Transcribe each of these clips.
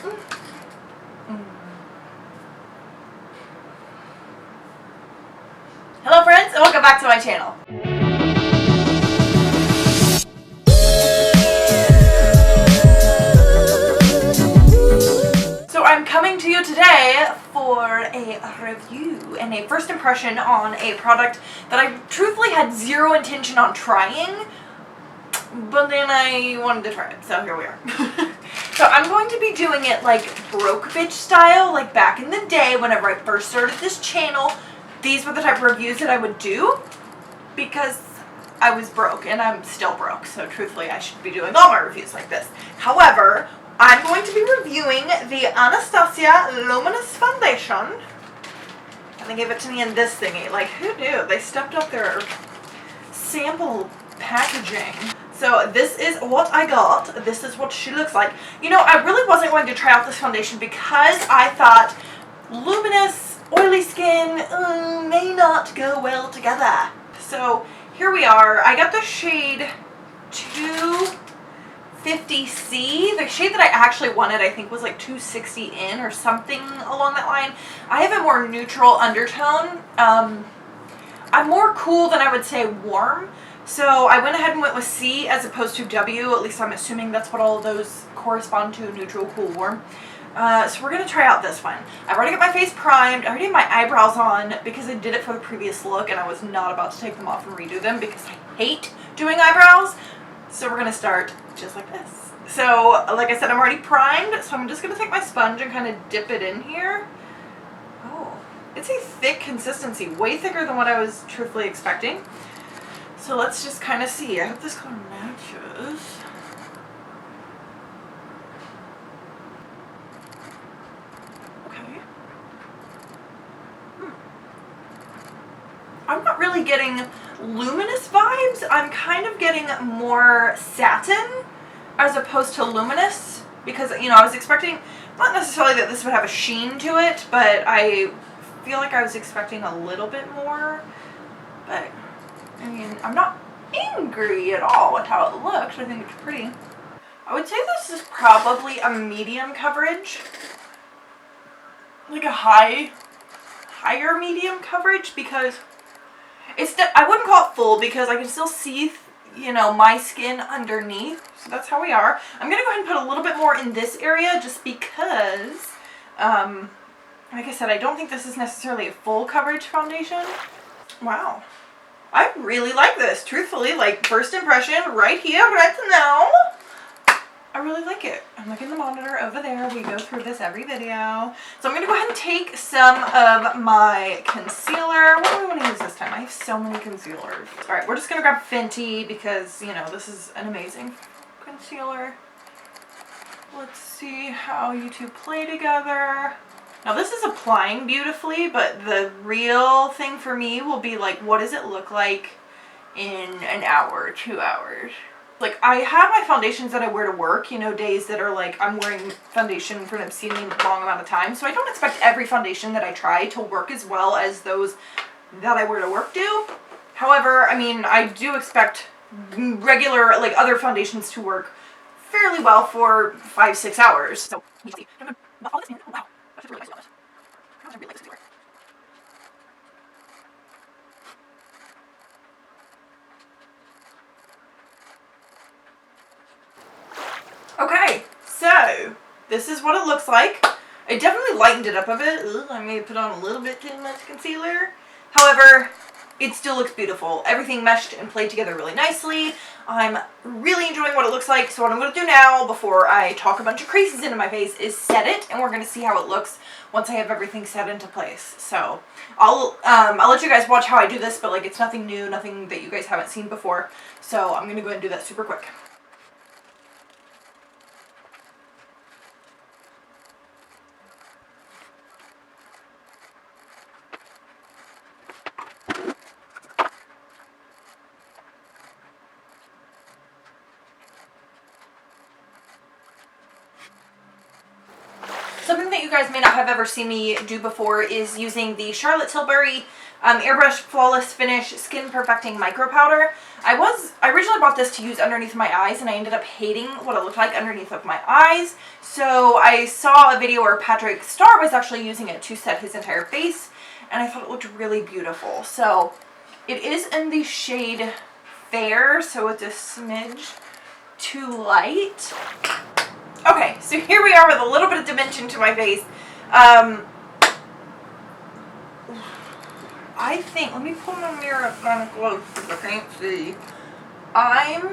Hello friends, and welcome back to my channel. So I'm coming to you today for a review and a first impression on a product that I truthfully had zero intention on trying, but then I wanted to try it, so here we are. So I'm going to be doing it like broke bitch style, like back in the day whenever I first started this channel. These were the type of reviews that I would do because I was broke, and I'm still broke, so truthfully I should be doing all my reviews like this. However, I'm going to be reviewing the Anastasia Luminous Foundation, and they gave it to me in this thingy. Like, who knew? They stepped up their sample packaging. So this is what I got. This is what she looks like. You know, I really wasn't going to try out this foundation because I thought Luminous oily skin may not go well together. So here we are. I got the shade 250C. The shade that I actually wanted, I think, was like 260 in or something along that line. I have a more neutral undertone. I'm more cool than I would say warm. So I went ahead and went with C as opposed to W. At least I'm assuming that's what all of those correspond to, neutral, cool, warm. So we're going to try out this one. I've already got my face primed. I already have my eyebrows on because I did it for the previous look and I was not about to take them off and redo them because I hate doing eyebrows. So we're going to start just like this. So like I said, I'm already primed, so I'm just going to take my sponge and kind of dip it in here. Oh, it's a thick consistency, way thicker than what I was truthfully expecting. So let's just kind of see. I hope this color matches. I'm not really getting luminous vibes. I'm kind of getting more satin as opposed to luminous because, you know, I was expecting, not necessarily that this would have a sheen to it, but I feel like I was expecting a little bit more. But, I mean, I'm not angry at all with how it looks. I think it's pretty. I would say this is probably a medium coverage. Like a higher medium coverage because I wouldn't call it full because I can still see, you know, my skin underneath. So that's how we are. I'm going to go ahead and put a little bit more in this area just because, like I said, I don't think this is necessarily a full coverage foundation. Wow. I really like this. Truthfully, like first impression right here, right now. I really like it. I'm looking at the monitor over there. We go through this every video. So I'm going to go ahead and take some of my concealer. What do I want to use this time? I have so many concealers. Alright, we're just going to grab Fenty because, you know, this is an amazing concealer. Let's see how you two play together. Now this is applying beautifully, but the real thing for me will be like, what does it look like in an hour, 2 hours? Like, I have my foundations that I wear to work, you know, days that are like, I'm wearing foundation for an obscenely long amount of time. So I don't expect every foundation that I try to work as well as those that I wear to work do. However, I mean, I do expect regular, like, other foundations to work fairly well for 5-6 hours. So, you see. I'm gonna buff all this in. Oh, wow. That's really nice on this. I really like this concealer. Okay, so this is what it looks like. I definitely lightened it up a bit. Ugh, I may have put on a little bit too much concealer. However, it still looks beautiful. Everything meshed and played together really nicely. I'm really enjoying what it looks like. So what I'm going to do now, before I talk a bunch of creases into my face, is set it. And we're going to see how it looks once I have everything set into place. So I'll let you guys watch how I do this, but like it's nothing new, nothing that you guys haven't seen before. So I'm going to go ahead and do that super quick. Something that you guys may not have ever seen me do before is using the Charlotte Tilbury Airbrush Flawless Finish Skin Perfecting Micro Powder. I originally bought this to use underneath my eyes, and I ended up hating what it looked like underneath of my eyes. So I saw a video where Patrick Starr was actually using it to set his entire face, and I thought it looked really beautiful. So it is in the shade Fair, so it's a smidge too light. Okay, so here we are with a little bit of dimension to my face. I think, let me pull my mirror up kind of close because I can't see. I'm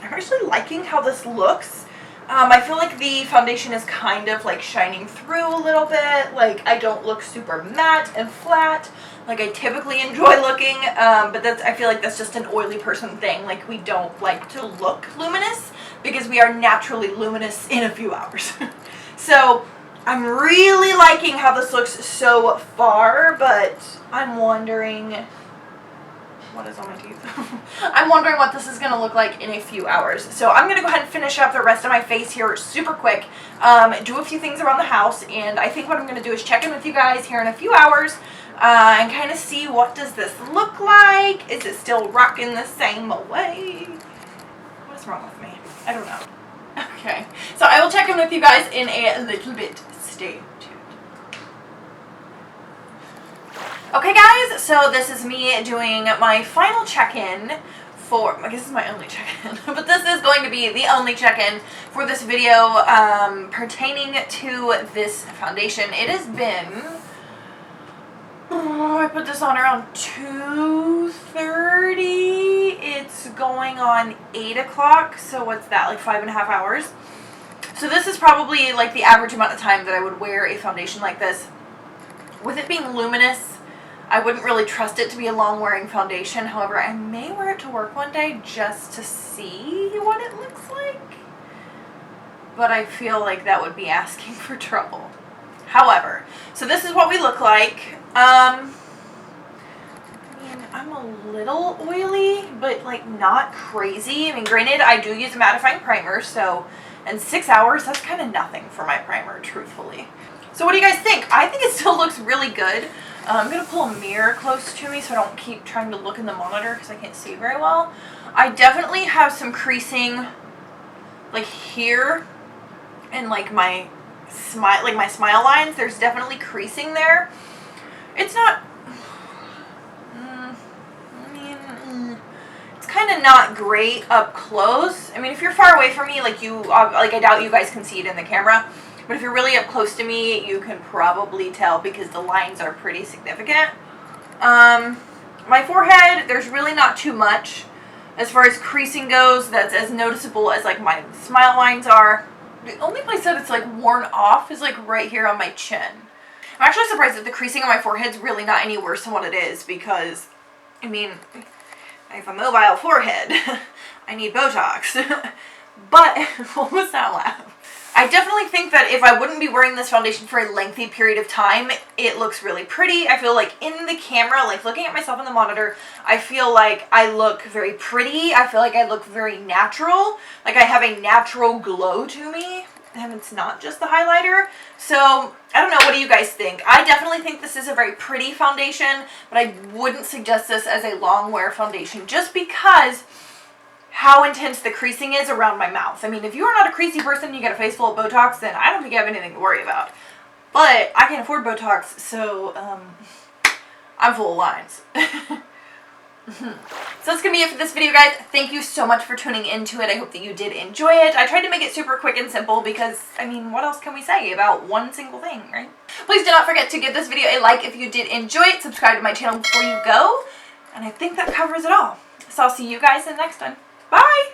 actually liking how this looks. I feel like the foundation is kind of like shining through a little bit. Like I don't look super matte and flat like I typically enjoy looking, but I feel like that's just an oily person thing. Like we don't like to look luminous because we are naturally luminous in a few hours. So I'm really liking how this looks so far, but I'm wondering what is on my teeth. I'm wondering what this is going to look like in a few hours. So I'm going to go ahead and finish up the rest of my face here super quick, do a few things around the house, and I think what I'm going to do is check in with you guys here in a few hours and kind of see what does this look like. Is it still rocking the same way? What is wrong with me? I don't know. Okay, so I will check in with you guys in a little bit. Stay tuned. Okay guys, so this is me doing my final check-in for, I guess this is my only check-in, but this is going to be the only check-in for this video pertaining to this foundation. It has been, I put this on around 2:30. It's going on 8 o'clock, so what's that, like 5.5 hours? So this is probably like the average amount of time that I would wear a foundation like this. With it being luminous, I wouldn't really trust it to be a long-wearing foundation. However, I may wear it to work one day just to see what it looks like. But I feel like that would be asking for trouble. However, so this is what we look like. I mean, I'm a little oily, but like not crazy. I mean, granted, I do use a mattifying primer, so in 6 hours, that's kind of nothing for my primer, truthfully. So what do you guys think? I think it still looks really good. I'm going to pull a mirror close to me so I don't keep trying to look in the monitor because I can't see very well. I definitely have some creasing like here and like my smile lines. There's definitely creasing there. It's not, it's kind of not great up close. I mean, if you're far away from me, like I doubt you guys can see it in the camera. But if you're really up close to me, you can probably tell because the lines are pretty significant. My forehead, there's really not too much as far as creasing goes that's as noticeable as like my smile lines are. The only place that it's like worn off is like right here on my chin. I'm actually surprised that the creasing on my forehead's really not any worse than what it is because, I mean, I have a mobile forehead. I need Botox. But, what was that laugh? I definitely think that if I wouldn't be wearing this foundation for a lengthy period of time, it looks really pretty. I feel like in the camera, like looking at myself in the monitor, I feel like I look very pretty. I feel like I look very natural. Like I have a natural glow to me. And it's not just the highlighter. So, I don't know. What do you guys think? I definitely think this is a very pretty foundation, but I wouldn't suggest this as a long wear foundation just because how intense the creasing is around my mouth. I mean, if you are not a creasy person, you get a face full of Botox, then I don't think you have anything to worry about. But I can't afford Botox, so I'm full of lines. So that's going to be it for this video, guys. Thank you so much for tuning into it. I hope that you did enjoy it. I tried to make it super quick and simple because, I mean, what else can we say about one single thing, right? Please do not forget to give this video a like if you did enjoy it. Subscribe to my channel before you go. And I think that covers it all. So I'll see you guys in the next one. Bye!